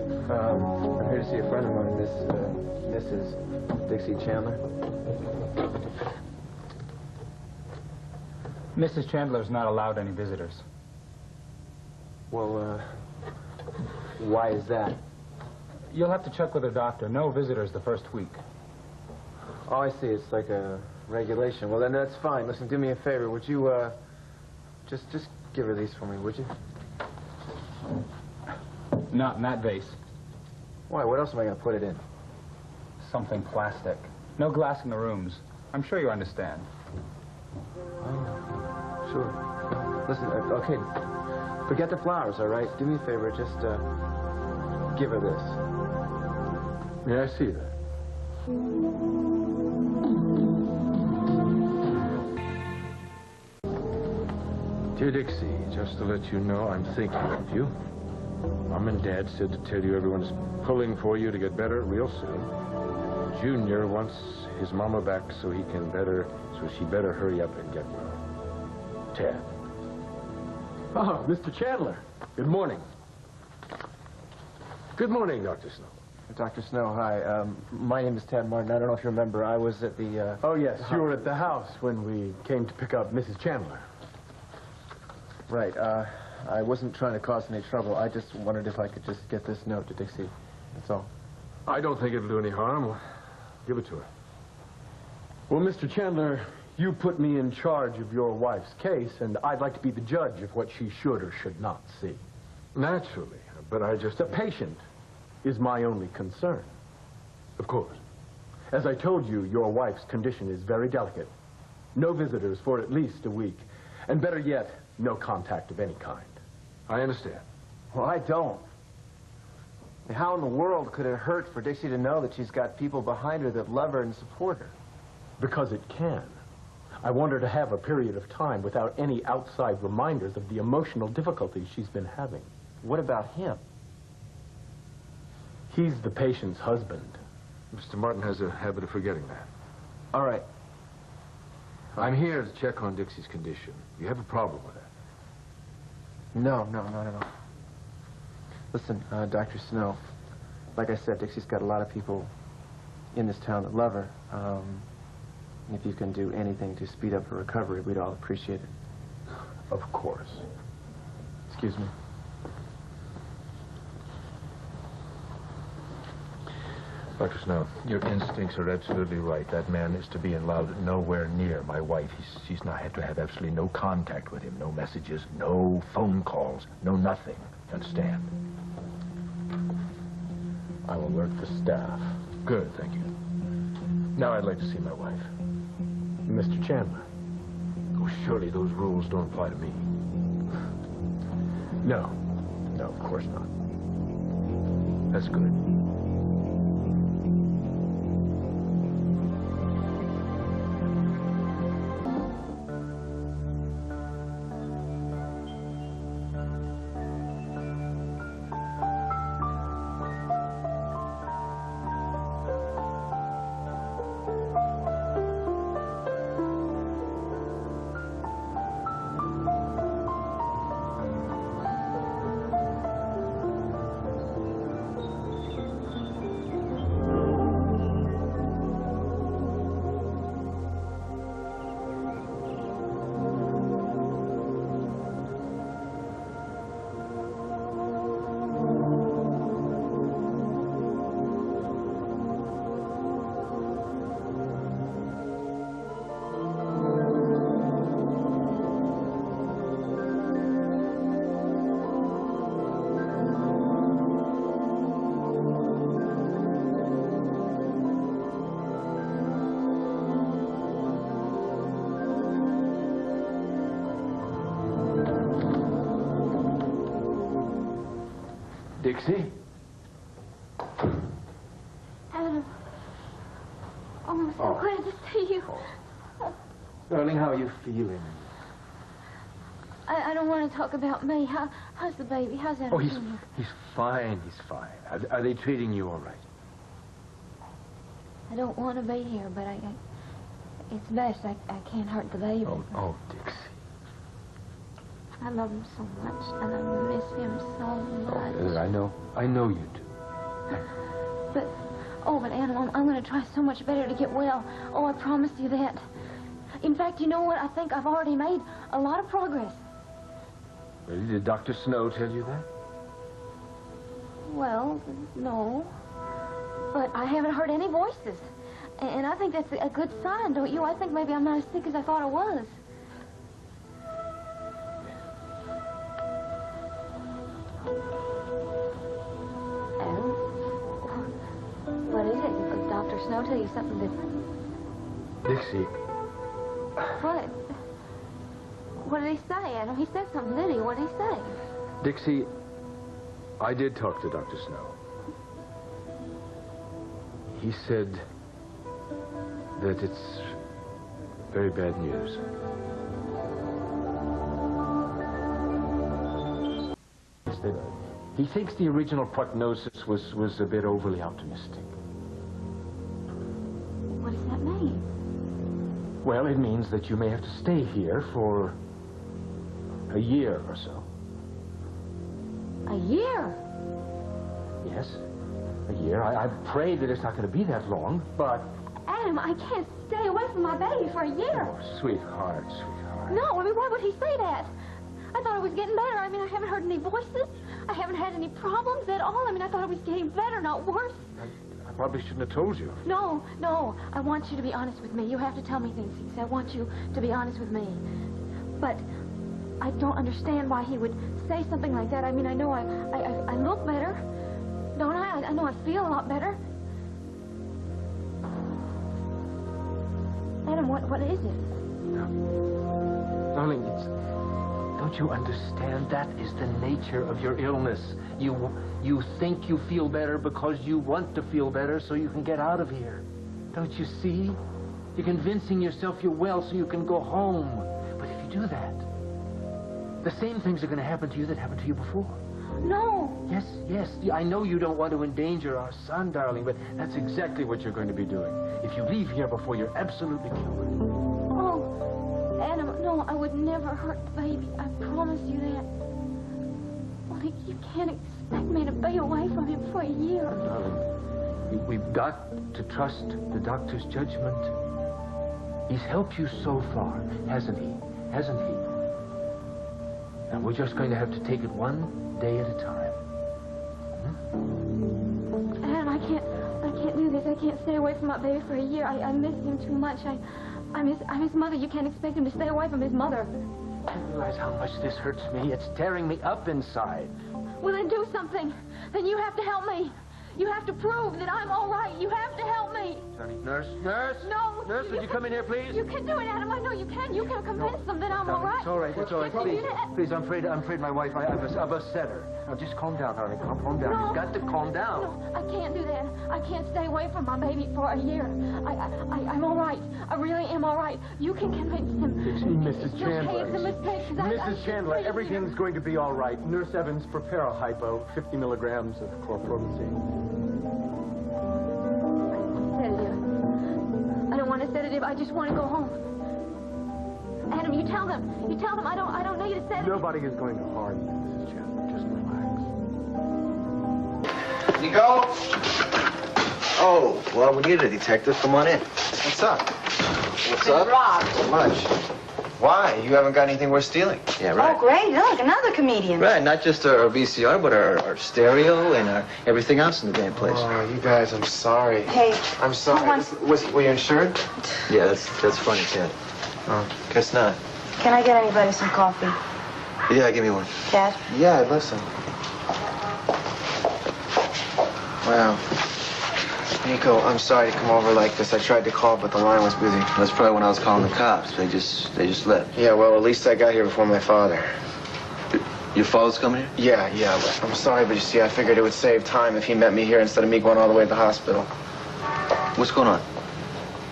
I'm here to see a friend of mine, Mrs. Dixie Chandler. Mrs. Chandler's not allowed any visitors. Well, why is that? You'll have to check with her doctor. No visitors the first week. Oh, I see. It's like a regulation. Well, then that's fine. Listen, do me a favor. Would you, just give her these for me, would you? Not in that vase. Why? What else am I going to put it in? Something plastic. No glass in the rooms. I'm sure you understand. Oh, sure. Listen, okay, forget the flowers, all right? Do me a favor, just, give her this. May I see that? Dear Dixie, just to let you know, I'm thinking of you. Mom and Dad said to tell you everyone's pulling for you to get better real soon. Junior wants his mama back so she better hurry up and get well. Ted. Oh, Mr. Chandler. Good morning. Good morning, Dr. Snow. Dr. Snow, hi. My name is Tad Martin. I don't know if you remember, I was at the, Oh, yes, you were at the house when we came to pick up Mrs. Chandler. Right, I wasn't trying to cause any trouble. I just wondered if I could just get this note to Dixie. That's all. I don't think it'll do any harm. Give it to her. Well, Mr. Chandler, you put me in charge of your wife's case, and I'd like to be the judge of what she should or should not see. Naturally, but I just... The patient is my only concern. Of course. As I told you, your wife's condition is very delicate. No visitors for at least a week. And better yet, no contact of any kind. I understand. Well, I don't. How in the world could it hurt for Dixie to know that she's got people behind her that love her and support her? Because it can. I want her to have a period of time without any outside reminders of the emotional difficulties she's been having. What about him? He's the patient's husband. Mr. Martin has a habit of forgetting that. All right. I'm here to check on Dixie's condition. You have a problem with that? No, not at all. Listen, Dr. Snow, like I said, Dixie's got a lot of people in this town that love her. If you can do anything to speed up her recovery, we'd all appreciate it. Of course. Excuse me. Dr. Snow, your instincts are absolutely right. That man is to be allowed nowhere near my wife. She's not had to have absolutely no contact with him, no messages, no phone calls, no nothing. Understand? I will alert the staff. Good, thank you. Now I'd like to see my wife. Mr. Chandler. Oh, surely those rules don't apply to me. No, of course not. That's good. Dixie? Adam. Oh, I'm so glad to see you. Darling, how are you feeling? I don't want to talk about me. How's the baby? How's that? Oh, he's fine. He's fine. Are they treating you all right? I don't want to be here, but it's best. I can't hurt the baby. Oh, Dixie. I love him so much, and I miss him so much. Oh, I know you do. But Adam, I'm going to try so much better to get well. Oh, I promise you that. In fact, you know what? I think I've already made a lot of progress. Did Dr. Snow tell you that? Well, no. But I haven't heard any voices. And I think that's a good sign, don't you? I think maybe I'm not as sick as I thought I was. Adam? What is it? Did Dr. Snow tell you something that... Dixie. What? What did he say, Adam? He said something, didn't he? What did he say? Dixie, I did talk to Dr. Snow. He said that it's very bad news. He thinks the original prognosis was a bit overly optimistic. What does that mean? Well, it means that you may have to stay here for a year or so. A year? Yes, a year. I pray that it's not going to be that long, but... Adam, I can't stay away from my baby for a year. Oh, sweetheart, sweetheart. No, I mean, why would he say that? I thought I was getting better. I mean, I haven't heard any voices. I haven't had any problems at all. I mean, I thought I was getting better, not worse. I probably shouldn't have told you. No. I want you to be honest with me. You have to tell me things, Dixie. I want you to be honest with me. But I don't understand why he would say something like that. I mean, I know I look better. Don't I? I know I feel a lot better. Adam, what is it? Darling, don't you understand? That is the nature of your illness. You think you feel better because you want to feel better so you can get out of here. Don't you see? You're convincing yourself you're well so you can go home. But if you do that, the same things are going to happen to you that happened to you before. No. Yes. I know you don't want to endanger our son, darling, but that's exactly what you're going to be doing. If you leave here before you're absolutely cured. Oh, Adam, no, I would never hurt the baby. I promise you that. Well, you can't expect me to be away from him for a year. Darling, we've got to trust the doctor's judgment. He's helped you so far, hasn't he? And we're just going to have to take it one day at a time. Adam, I can't do this. I can't stay away from my baby for a year. I miss him too much. I'm his mother. You can't expect him to stay away from his mother. Do you realize how much this hurts me? It's tearing me up inside. Well, then do something. Then you have to help me. You have to prove that I'm all right. You have to help me. Johnny, nurse? No. Nurse, would you come in here, please? You can do it, Adam. I know you can. You can convince them that I'm all right. It's all right. Please, I'm afraid my wife, I've upset her. Now, just calm down, darling. Calm down. No. You've got to calm down. No, I can't do that. I can't stay away from my baby for a year. I'm all right. I really am all right. You can convince him. Dixie, Mrs. It's Chandler. okay, it's a mistake. Mrs. Chandler, everything's going to be all right. Nurse Evans, prepare a hypo, 50 milligrams of chlorpromazine. I don't want a sedative. I just want to go home. Adam, you tell them. I don't need a sedative. Nobody is going to harm you, Mrs. Chandler. Just relax. Nico? Oh, well, we need a detective. Come on in. What's up? What's up? Robbed. So much. Why? You haven't got anything worth stealing. Yeah, right. Oh, great. Look, another comedian. Right, not just our VCR, but our stereo and everything else in the damn place. Oh, you guys, I'm sorry. Hey. I'm sorry. Were you insured? Yeah, that's funny, kid. Oh, guess not. Can I get anybody some coffee? Yeah, give me one. Cat? Yeah, I'd love some. Wow. Nico, I'm sorry to come over like this. I tried to call, but the line was busy. That's probably when I was calling the cops. They just left. Yeah, well, at least I got here before my father. Your father's coming here? Yeah. I'm sorry, but you see, I figured it would save time if he met me here instead of me going all the way to the hospital. What's going on?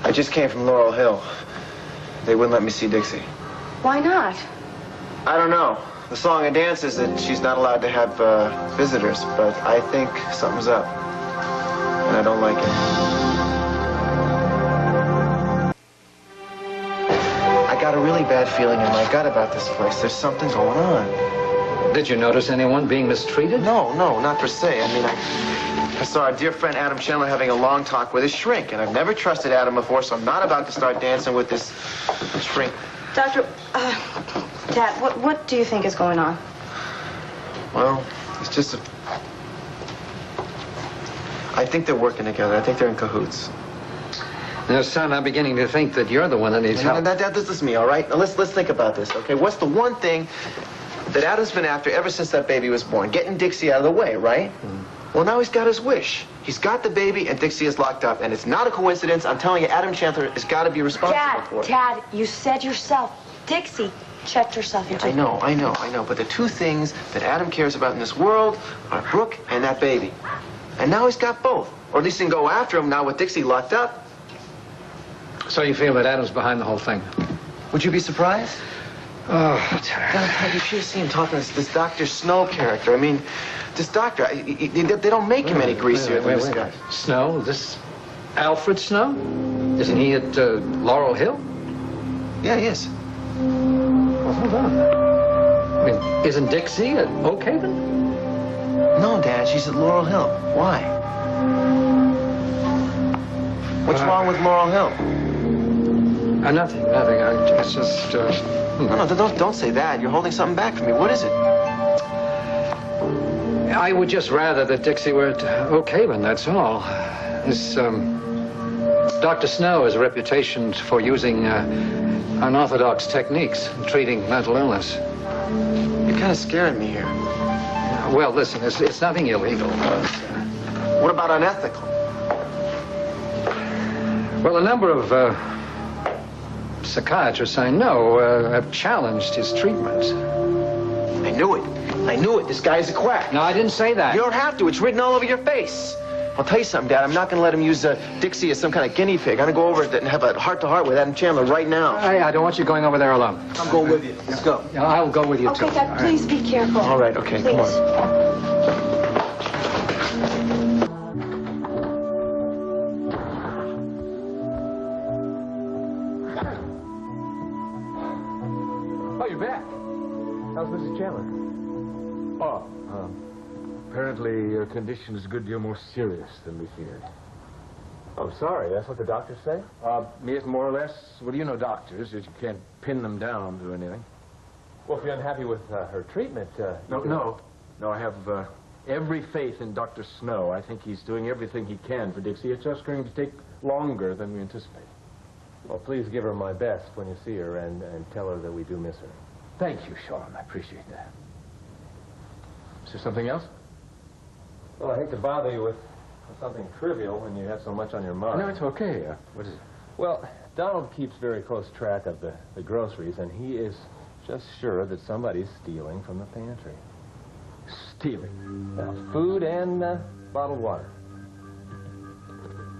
I just came from Laurel Hill. They wouldn't let me see Dixie. Why not? I don't know. The song and dance is that she's not allowed to have visitors, but I think something's up. And I don't like it. I got a really bad feeling in my gut about this place. There's something going on. Did you notice anyone being mistreated? No, not per se. I mean, I saw our dear friend Adam Chandler having a long talk with his shrink, and I've never trusted Adam before, so I'm not about to start dancing with this shrink. Doctor, Dad, what do you think is going on? Well, it's just I think they're working together. I think they're in cahoots. Now, son, I'm beginning to think that you're the one that needs help. This is me, all right? Now, let's think about this, okay? What's the one thing that Adam's been after ever since that baby was born? Getting Dixie out of the way, right? Well, now he's got his wish. He's got the baby, and Dixie is locked up. And it's not a coincidence. I'm telling you, Adam Chandler has got to be responsible for it. Dad, you said yourself, Dixie checked herself into... I know. But the two things that Adam cares about in this world are Brooke and that baby. And now he's got both. Or at least he can go after him now with Dixie locked up. So you feel that Adam's behind the whole thing? Would you be surprised? Oh, God, you should have seen him talking to this Dr. Snow character. I mean, this doctor, they don't make him any greasier than this guy. Snow? This Alfred Snow? Isn't he at Laurel Hill? Yeah, he is. Well, hold on. I mean, isn't Dixie at Oak Haven? No, Dad, she's at Laurel Hill. Why? What's wrong with Laurel Hill? Nothing. It's just, No, don't say that. You're holding something back from me. What is it? I would just rather that Dixie were at Oak Haven, that's all. This, Dr. Snow has a reputation for using unorthodox techniques in treating mental illness. You're kind of scaring me here. Well, listen, it's nothing illegal. What about unethical? Well, a number of psychiatrists I know have challenged his treatment. I knew it. This guy's a quack. No, I didn't say that. You don't have to. It's written all over your face. I'll tell you something, Dad. I'm not going to let him use Dixie as some kind of guinea pig. I'm going to go over and have a heart-to-heart with Adam Chandler right now. I don't want you going over there alone. I'm going with you. Let's go. Yeah, I'll go with you, too. Okay, Dad, please be careful. All right, okay, Please. come on. Oh, you're back. How's Mrs. Chandler? Oh, apparently your condition is a good deal more serious than we feared. I'm sorry, that's what the doctors say? Yes, more or less. Well, you know doctors, you can't pin them down to anything. Well, if you're unhappy with her treatment, No, I have every faith in Dr. Snow. I think he's doing everything he can for Dixie. It's just going to take longer than we anticipate. Well, please give her my best when you see her and tell her that we do miss her. Thank you, Sean. I appreciate that. Is there something else? Well, I hate to bother you with something trivial when you have so much on your mind. No, it's okay. What is it? Well, Donald keeps very close track of the groceries, and he is just sure that somebody's stealing from the pantry. Stealing? Food and bottled water.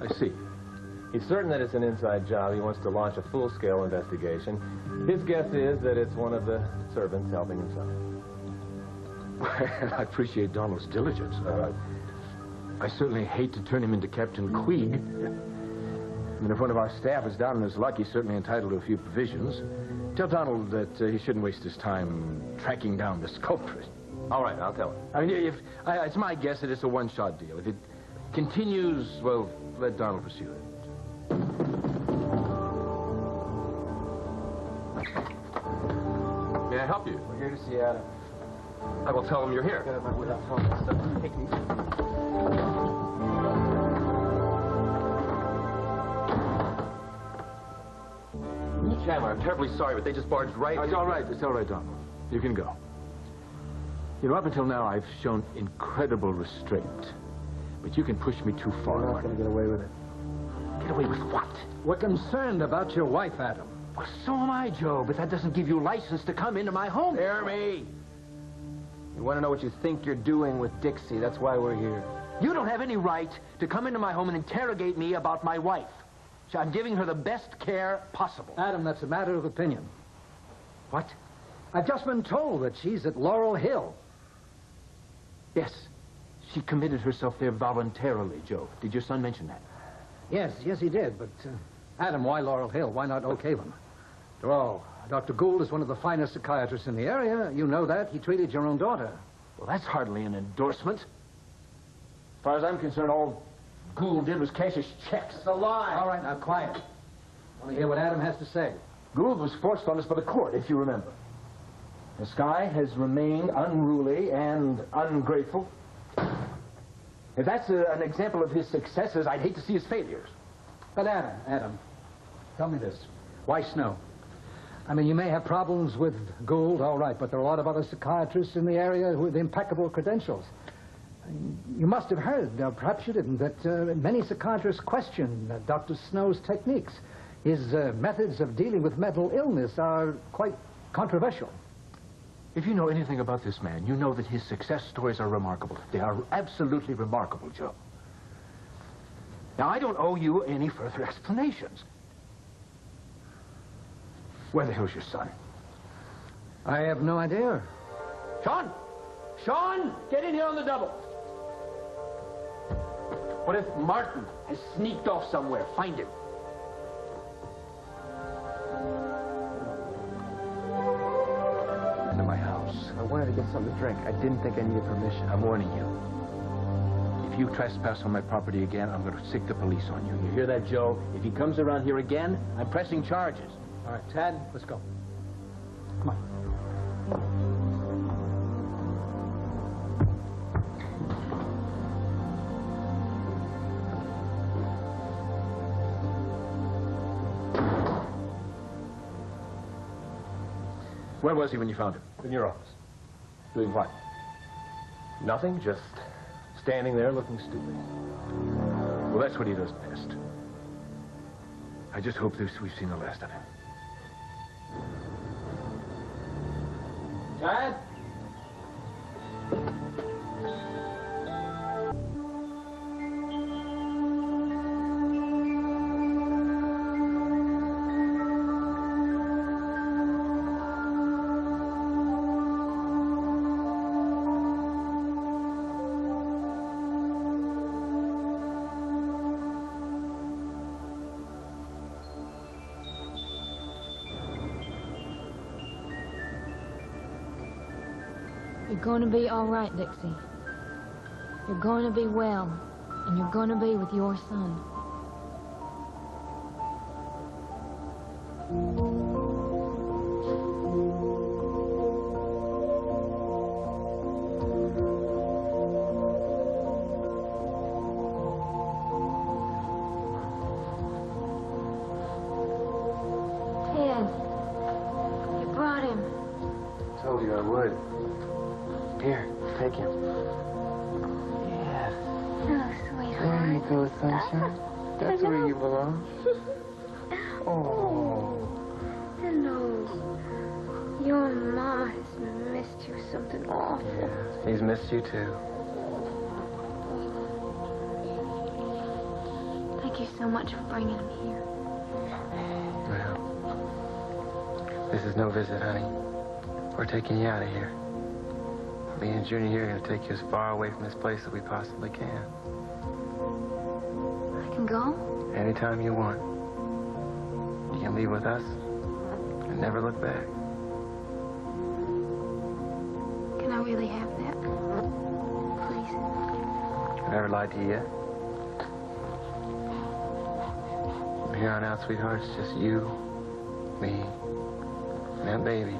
I see. He's certain that it's an inside job. He wants to launch a full-scale investigation. His guess is that it's one of the servants helping himself. Well, I appreciate Donald's diligence. I certainly hate to turn him into Captain Queeg. I mean, if one of our staff is down on his luck, he's certainly entitled to a few provisions. Tell Donald that he shouldn't waste his time tracking down this culprit. All right, I'll tell him. I mean, it's my guess that it's a one-shot deal. If it continues, well, let Donald pursue it. May I help you? We're here to see Adam. I will tell him you're here. Chandler, I'm terribly sorry, but they just barged right... It's all right, Donald. You can go. You know, up until now, I've shown incredible restraint. But you can push me too far. We're not going to get away with it. Get away with what? We're concerned about your wife, Adam. Well, so am I, Joe, but that doesn't give you license to come into my home. Hear me. You want to know what you think you're doing with Dixie. That's why we're here. You don't have any right to come into my home and interrogate me about my wife. So I'm giving her the best care possible. Adam, that's a matter of opinion. What? I've just been told that she's at Laurel Hill. Yes. She committed herself there voluntarily, Joe. Did your son mention that? Yes, he did, but... Adam, why Laurel Hill? Why not Oak Haven? Well, Dr. Gould is one of the finest psychiatrists in the area. You know that. He treated your own daughter. Well, that's hardly an endorsement. As far as I'm concerned, all Gould did was cash his checks. It's a lie. All right, now, quiet. I want to hear what Adam has to say. Gould was forced on us by the court, if you remember. The Sky has remained unruly and ungrateful. If that's an example of his successes, I'd hate to see his failures. But Adam, tell me this. Why Snow? I mean, you may have problems with Gould, all right, but there are a lot of other psychiatrists in the area with impeccable credentials. You must have heard, perhaps you didn't, that many psychiatrists question Dr. Snow's techniques. His methods of dealing with mental illness are quite controversial. If you know anything about this man, you know that his success stories are remarkable. They are absolutely remarkable, Joe. Now, I don't owe you any further explanations. Where the hell's your son? I have no idea. Sean! Sean! Get in here on the double! What if Martin has sneaked off somewhere? Find him. Into my house. I wanted to get something to drink. I didn't think I needed permission. I'm warning you. If you trespass on my property again, I'm going to sick the police on you. You hear that, Joe? If he comes around here again, I'm pressing charges. All right, Tad, let's go. Come on. Where was he when you found him? In your office. Doing what? Nothing, just standing there looking stupid. Well, that's what he does best. I just hope we've seen the last of him. Tad? You're going to be all right, Dixie. You're going to be well, and you're going to be with your son. Ted, you brought him. Told you I would. Here, take him. Yes. Oh, sweetheart. There you go, sunshine. That's where you belong. Oh. Hello. Your mama has missed you something awful. Yeah, he's missed you too. Thank you so much for bringing him here. Well, this is no visit, honey. We're taking you out of here. Me and Junior here are going to take you as far away from this place as we possibly can. I can go? Anytime you want. You can leave with us and never look back. Can I really have that? Please. I never lied to you yet. From here on out, sweetheart, it's just you, me, and that baby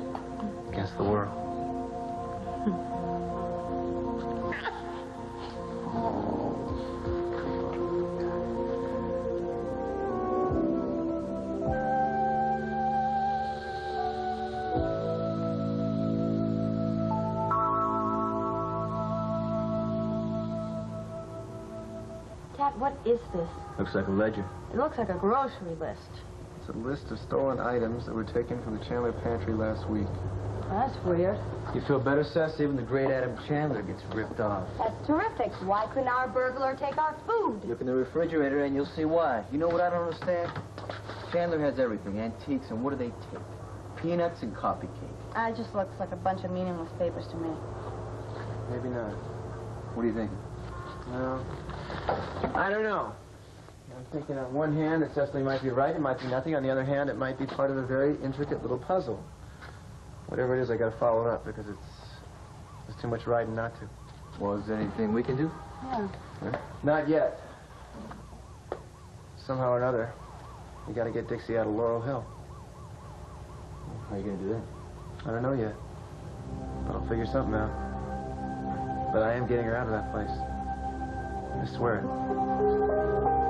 against the world. Cat, what is this? Looks like a ledger. It looks like a grocery list. It's a list of stolen items that were taken from the Chandler pantry last week. That's weird. You feel better, Seth? Even the great Adam Chandler gets ripped off. That's terrific. Why couldn't our burglar take our food? Look in the refrigerator and you'll see why. You know what I don't understand? Chandler has everything, antiques, and what do they take? Peanuts and coffee cake. It just looks like a bunch of meaningless papers to me. Maybe not. What do you think? Well, I don't know. I'm thinking on one hand, it definitely might be right, it might be nothing. On the other hand, it might be part of a very intricate little puzzle. Whatever it is, I got to follow it up because it's too much riding not to. Well, is there anything we can do? Yeah. Not yet. Somehow or another, you got to get Dixie out of Laurel Hill. How are you going to do that? I don't know yet, but I'll figure something out. But I am getting her out of that place. I swear it.